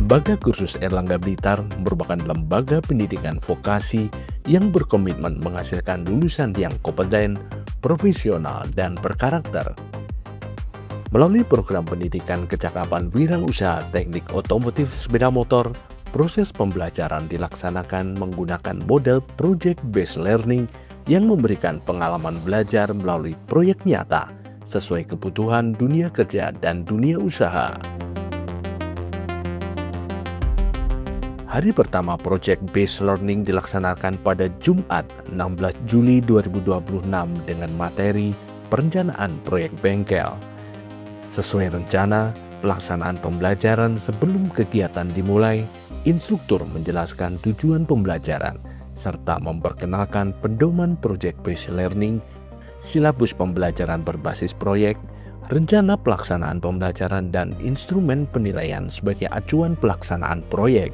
Lembaga Kursus Erlangga Blitar merupakan lembaga pendidikan vokasi yang berkomitmen menghasilkan lulusan yang kompeten, profesional, dan berkarakter. Melalui program pendidikan kecakapan wirausaha teknik otomotif sepeda motor, proses pembelajaran dilaksanakan menggunakan model project-based learning yang memberikan pengalaman belajar melalui proyek nyata sesuai kebutuhan dunia kerja dan dunia usaha. Hari pertama project-based learning dilaksanakan pada Jumat 16 Juli 2026 dengan materi perencanaan proyek bengkel. Sesuai rencana, pelaksanaan pembelajaran sebelum kegiatan dimulai, instruktur menjelaskan tujuan pembelajaran, serta memperkenalkan pedoman project-based learning, silabus pembelajaran berbasis proyek, rencana pelaksanaan pembelajaran, dan instrumen penilaian sebagai acuan pelaksanaan proyek.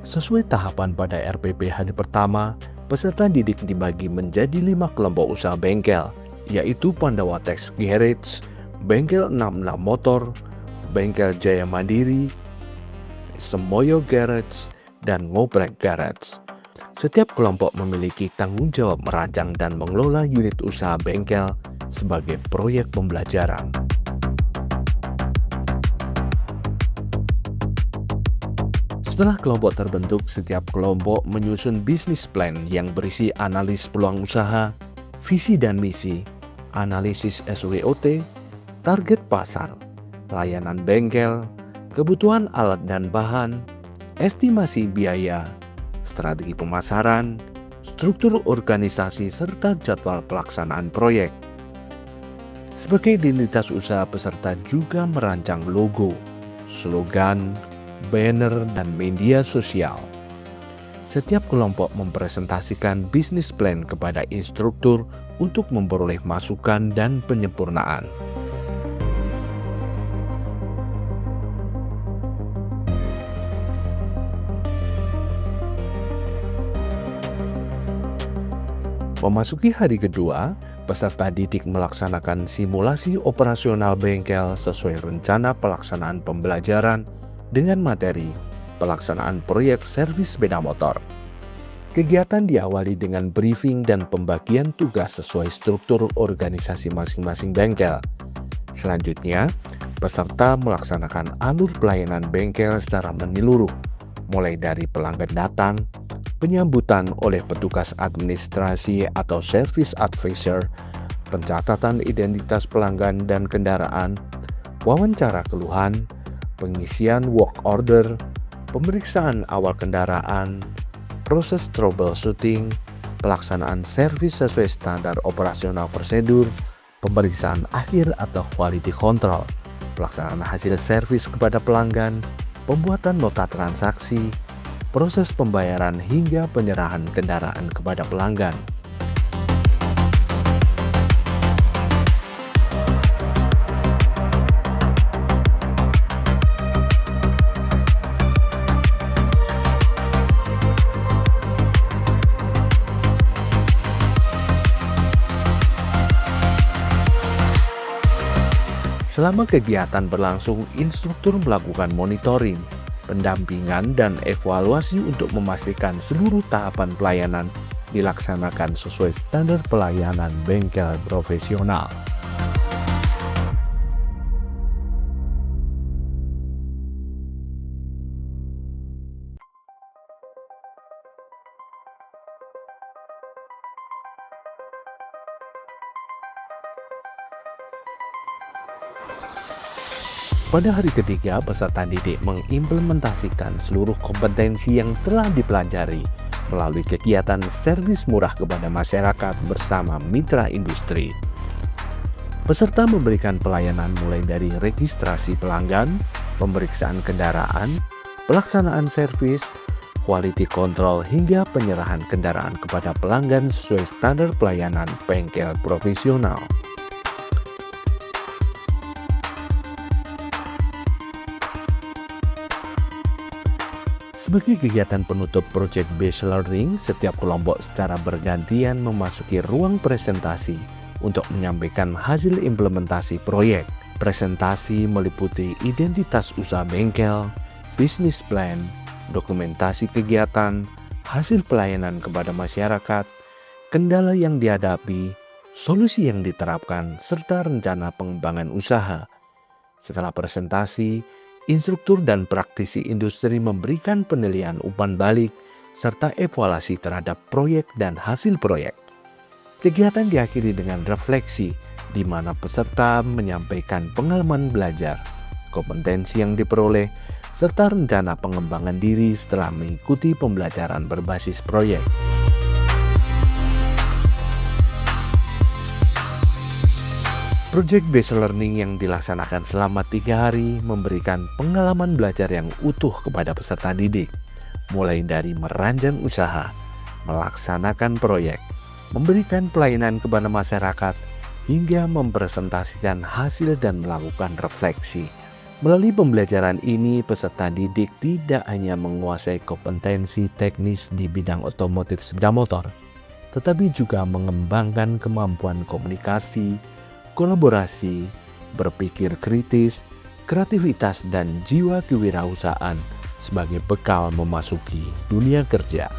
Sesuai tahapan pada RPP hari pertama, peserta didik dibagi menjadi 5 kelompok usaha bengkel, yaitu Pandawa Tex Garage, Bengkel 66 Motor, Bengkel Jaya Mandiri, Semoyo Garage, dan Ngobrek Garage. Setiap kelompok memiliki tanggung jawab merancang dan mengelola unit usaha bengkel sebagai proyek pembelajaran. Setelah kelompok terbentuk, setiap kelompok menyusun bisnis plan yang berisi analis peluang usaha, visi dan misi, analisis SWOT, target pasar, layanan bengkel, kebutuhan alat dan bahan, estimasi biaya, strategi pemasaran, struktur organisasi, serta jadwal pelaksanaan proyek. Sebagai identitas usaha, peserta juga merancang logo, slogan, banner, dan media sosial. Setiap kelompok mempresentasikan bisnis plan kepada instruktur untuk memperoleh masukan dan penyempurnaan. Memasuki hari kedua, peserta didik melaksanakan simulasi operasional bengkel sesuai rencana pelaksanaan pembelajaran dengan materi pelaksanaan proyek servis sepeda motor. Kegiatan diawali dengan briefing dan pembagian tugas sesuai struktur organisasi masing-masing bengkel. Selanjutnya, peserta melaksanakan alur pelayanan bengkel secara menyeluruh, mulai dari pelanggan datang, penyambutan oleh petugas administrasi atau service advisor, pencatatan identitas pelanggan dan kendaraan, wawancara keluhan, pengisian work order, pemeriksaan awal kendaraan, proses troubleshooting, pelaksanaan servis sesuai standar operasional prosedur, pemeriksaan akhir atau quality control, pelaksanaan hasil servis kepada pelanggan, pembuatan nota transaksi, proses pembayaran hingga penyerahan kendaraan kepada pelanggan. Selama kegiatan berlangsung, instruktur melakukan monitoring, pendampingan, dan evaluasi untuk memastikan seluruh tahapan pelayanan dilaksanakan sesuai standar pelayanan bengkel profesional. Pada hari ketiga, peserta didik mengimplementasikan seluruh kompetensi yang telah dipelajari melalui kegiatan servis murah kepada masyarakat bersama mitra industri. Peserta memberikan pelayanan mulai dari registrasi pelanggan, pemeriksaan kendaraan, pelaksanaan servis, quality control, hingga penyerahan kendaraan kepada pelanggan sesuai standar pelayanan bengkel profesional. Sebagai kegiatan penutup project-based learning, setiap kelompok secara bergantian memasuki ruang presentasi untuk menyampaikan hasil implementasi proyek. Presentasi meliputi identitas usaha bengkel, bisnis plan, dokumentasi kegiatan, hasil pelayanan kepada masyarakat, kendala yang dihadapi, solusi yang diterapkan, serta rencana pengembangan usaha. Setelah presentasi, instruktur dan praktisi industri memberikan penilaian umpan balik serta evaluasi terhadap proyek dan hasil proyek. Kegiatan diakhiri dengan refleksi di mana peserta menyampaikan pengalaman belajar, kompetensi yang diperoleh, serta rencana pengembangan diri setelah mengikuti pembelajaran berbasis proyek. Project Based Learning yang dilaksanakan selama 3 hari memberikan pengalaman belajar yang utuh kepada peserta didik, mulai dari merancang usaha, melaksanakan proyek, memberikan pelayanan kepada masyarakat, hingga mempresentasikan hasil dan melakukan refleksi. Melalui pembelajaran ini, peserta didik tidak hanya menguasai kompetensi teknis di bidang otomotif sepeda motor, tetapi juga mengembangkan kemampuan komunikasi, kolaborasi, berpikir kritis, kreativitas, dan jiwa kewirausahaan sebagai bekal memasuki dunia kerja.